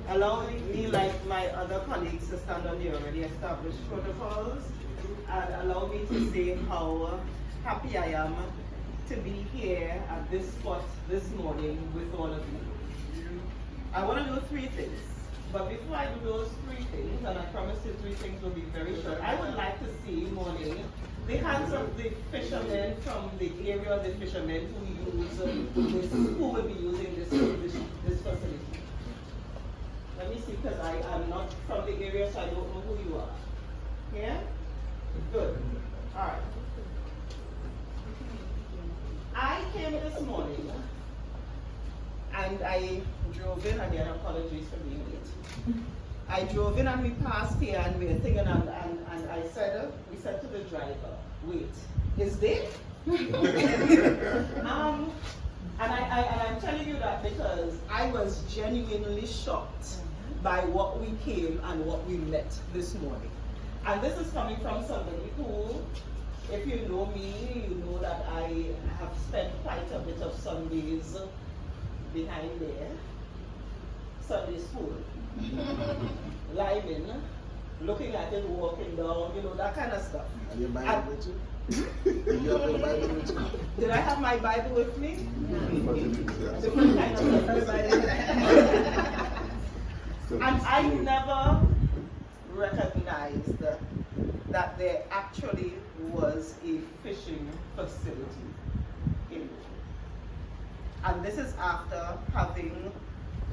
Allow me, like my other colleagues, to stand on the already established protocols and allow me to say how happy I am to be here at this spot this morning with all of you. I want to do three things, but before I do those three things, and I promise the three things will be very short, I would like to see morning the hands of the fishermen from the area of the fishermen who use this, who will be using this facility. Let me see, because I am not from the area, so I don't know who you are. Yeah? Good. All right. I came this morning, and I drove in, again, apologies for being late. I drove in and we passed here and we were thinking, and I said, we said to the driver, wait, is there? And I'm telling you that because I was genuinely shocked by what we came and what we met this morning. And this is coming from somebody who, if you know me, you know that I have spent quite a bit of Sundays behind there, Sunday school, liming, looking at it, walking down, you know, that kind of stuff. Have your Bible with you? Did you have your Bible with you? Did I have my Bible with me? Different kind of Bible. And I never recognized that there actually was a fishing facility in it. And this is after having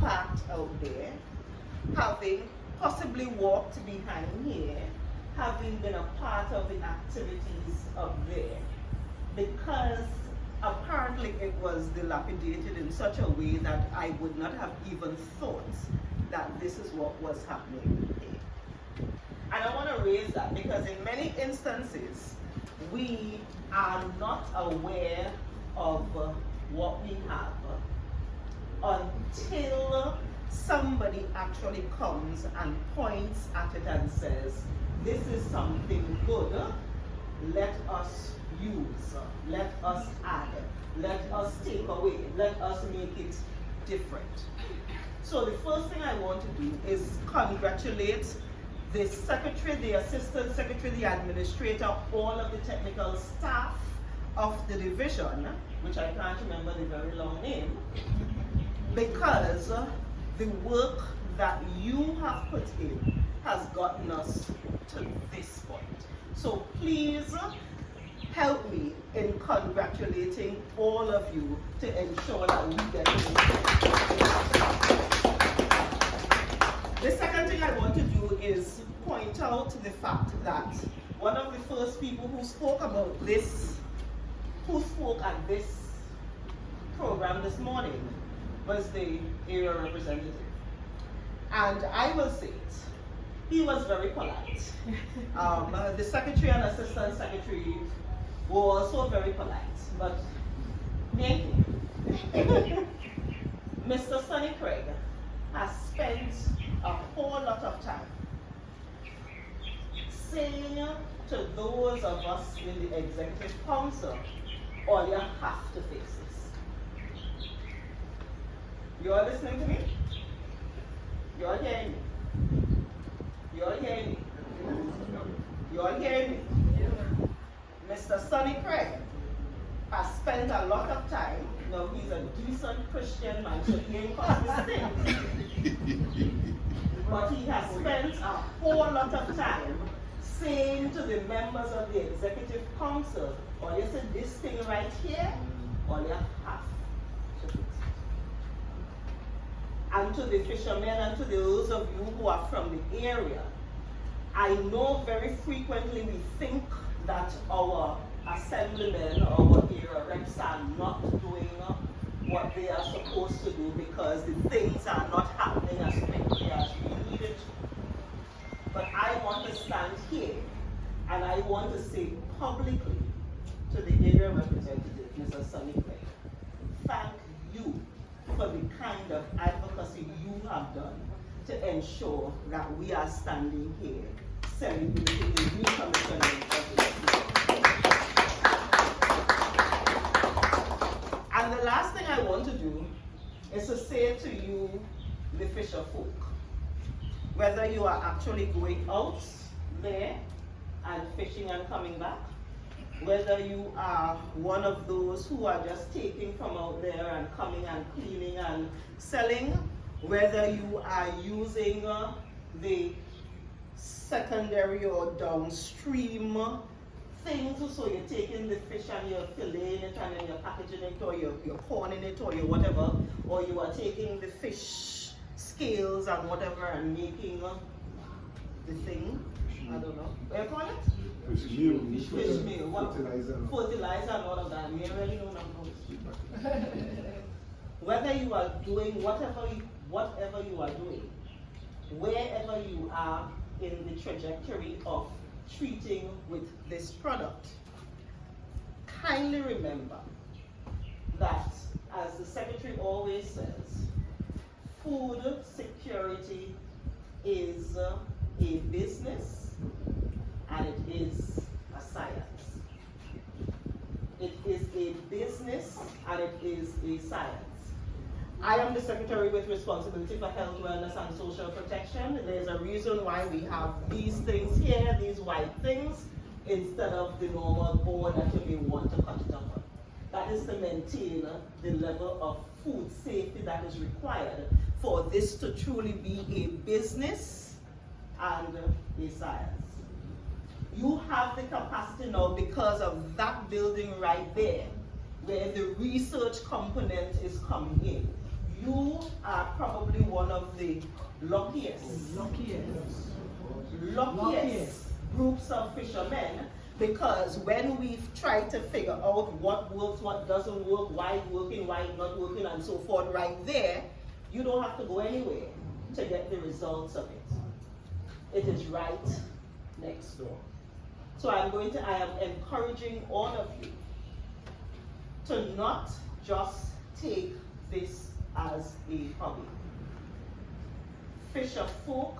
parked out there, having possibly walked behind here, having been a part of the activities up there, because apparently it was dilapidated in such a way that I would not have even thought that this is what was happening here. And I want to raise that because in many instances, we are not aware of what we have until somebody actually comes and points at it and says, this is something good, let us use, let us add, let us take away, let us make it different. So the first thing I want to do is congratulate the secretary, the assistant secretary, the administrator, all of the technical staff of the division, which I can't remember the very long name, because the work that you have put in has gotten us to this point. So please help me in congratulating all of you to ensure that we get it. The second thing I want to do is point out the fact that one of the first people who spoke about this, who spoke at this program this morning, was the area representative. And I will say it, he was very polite. The secretary and assistant secretary were also very polite, but me, Mr. Sonny Craig has spent a whole lot of time saying to those of us in the executive council, all you have to fix this. You are listening to me? You are hearing me? You are hearing me? You are hearing me? Mr. Sonny Craig has spent a lot of time, now he's a decent Christian man, so he ain't caused mistakes. But he has spent a whole lot of time saying to the members of the executive council, or you see this thing right here, all you have to fix it. And to the fishermen and to those of you who are from the area, I know very frequently we think that our assemblymen or our area reps are not doing what they are supposed to do because the things are not happening as quickly as we need it to. But I want to stand here and I want to say publicly to the area representative, Mr. Sonny Craig, thank you for the kind of advocacy you have done to ensure that we are standing here celebrating the new commissioning of the city. And the last thing I want to do is to say to you, the fisher folk, whether you are actually going out there and fishing and coming back, whether you are one of those who are just taking from out there and coming and cleaning and selling, whether you are using the secondary or downstream things, so you're taking the fish and you're filleting it and then you're packaging it, or you're corning it, or you're whatever, or you are taking the fish scales and whatever and making the thing, I don't know, what do you call it? Fish meal. Fish meal. Fertilizer. Fertilizer and all of that. We really know numbers. Whether you are doing whatever you are doing, wherever you are in the trajectory of treating with this product, kindly remember that, as the Secretary always says, food security is a business and it is a science. It is a business and it is a science. I am the Secretary with responsibility for health, wellness, and social protection. There's a reason why we have these things here, these white things, instead of the normal board that you may want to cut it up on. That is to maintain the level of food safety that is required for this to truly be a business and a science. You have the capacity now, because of that building right there, where the research component is coming in. You are probably one of the luckiest groups of fishermen, because when we've tried to figure out what works, what doesn't work, why it's working, why it's not working, and so forth, right there, you don't have to go anywhere to get the results of it. It is right next door. So I am encouraging all of you to not just take this as a hobby. Fisher folk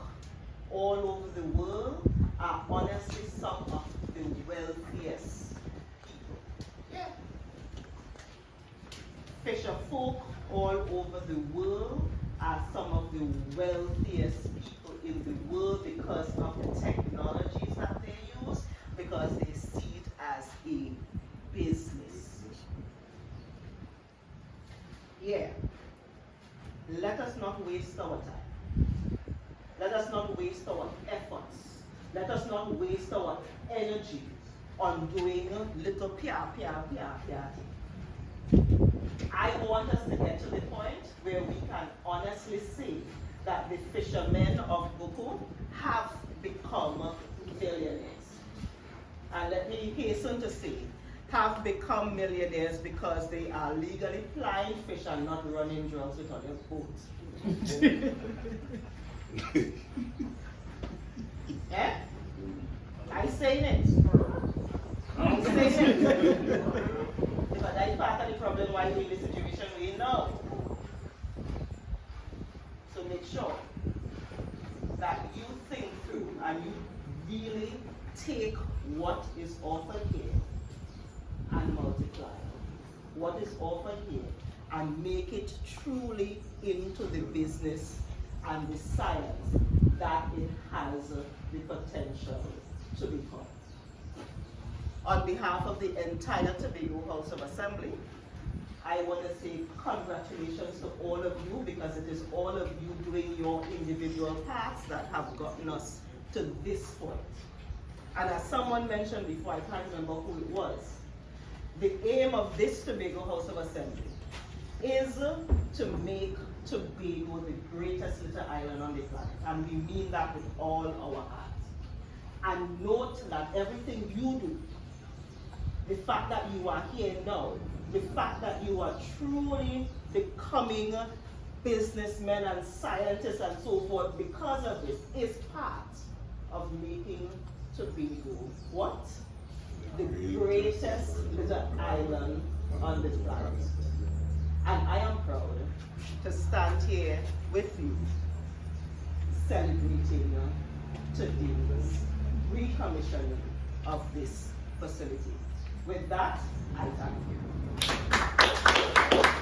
all over the world are honestly some of the wealthiest people. Yeah. Fisher folk all over the world are some of the wealthiest people in the world because of the technologies that they use, because they see it as a business. Yeah. Let us not waste our time. Let us not waste our efforts. Let us not waste our energy on doing little pia. I want us to get to the point where we can honestly say that the fishermen of 𝐓𝐡𝐞 have become millionaires. And let me hasten to say, have become millionaires because they are legally flying fish and not running drugs with other boats. Eh? I saying it. I saying it. Because that's part of the problem why we're in the situation we know. So make sure that you think through and you really take what is offered here and multiply what is offered here and make it truly into the business and the science that it has the potential to become. On behalf of the entire Tobago House of Assembly, I want to say congratulations to all of you, because it is all of you doing your individual parts that have gotten us to this point. And as someone mentioned before, I can't remember who it was, the aim of this Tobago House of Assembly is to make Tobago the greatest little island on the planet. And we mean that with all our hearts. And note that everything you do, the fact that you are here now, the fact that you are truly becoming businessmen and scientists and so forth because of this, is part of making Tobago what? The greatest little island on this planet. And I am proud to stand here with you celebrating today's recommissioning of this facility. With that, I thank you.